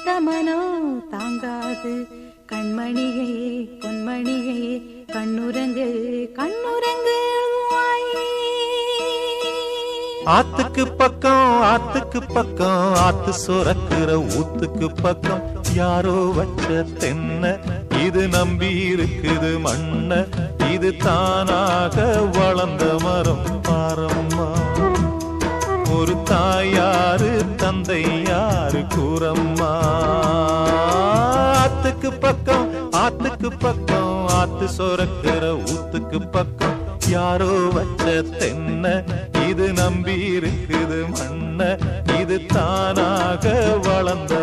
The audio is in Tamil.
பெத்த மனோ தாங்காது கண்மணியே பொன்மணியே கண்ணுரங்கு கண்ணுரங்கு ஆத்துக்கு பக்கம் ஆத்து சுரக்கிற ஊத்துக்கு பக்கம் யாரோ வச்ச தென்ன இது நம்பி இருக்குது மண்ண இது தானாக வளர்ந்த மரம் பாரம்மா ஒரு தாயாரு தந்தை யாரு கூறம்மா ஆத்துக்கு பக்கம் ஆத்து சுரக்கிற ஊத்துக்கு பக்கம் யாரோ வச்ச தென்ன இது நம்பி இருக்குது மண்ண இது தானாக வளர்ந்த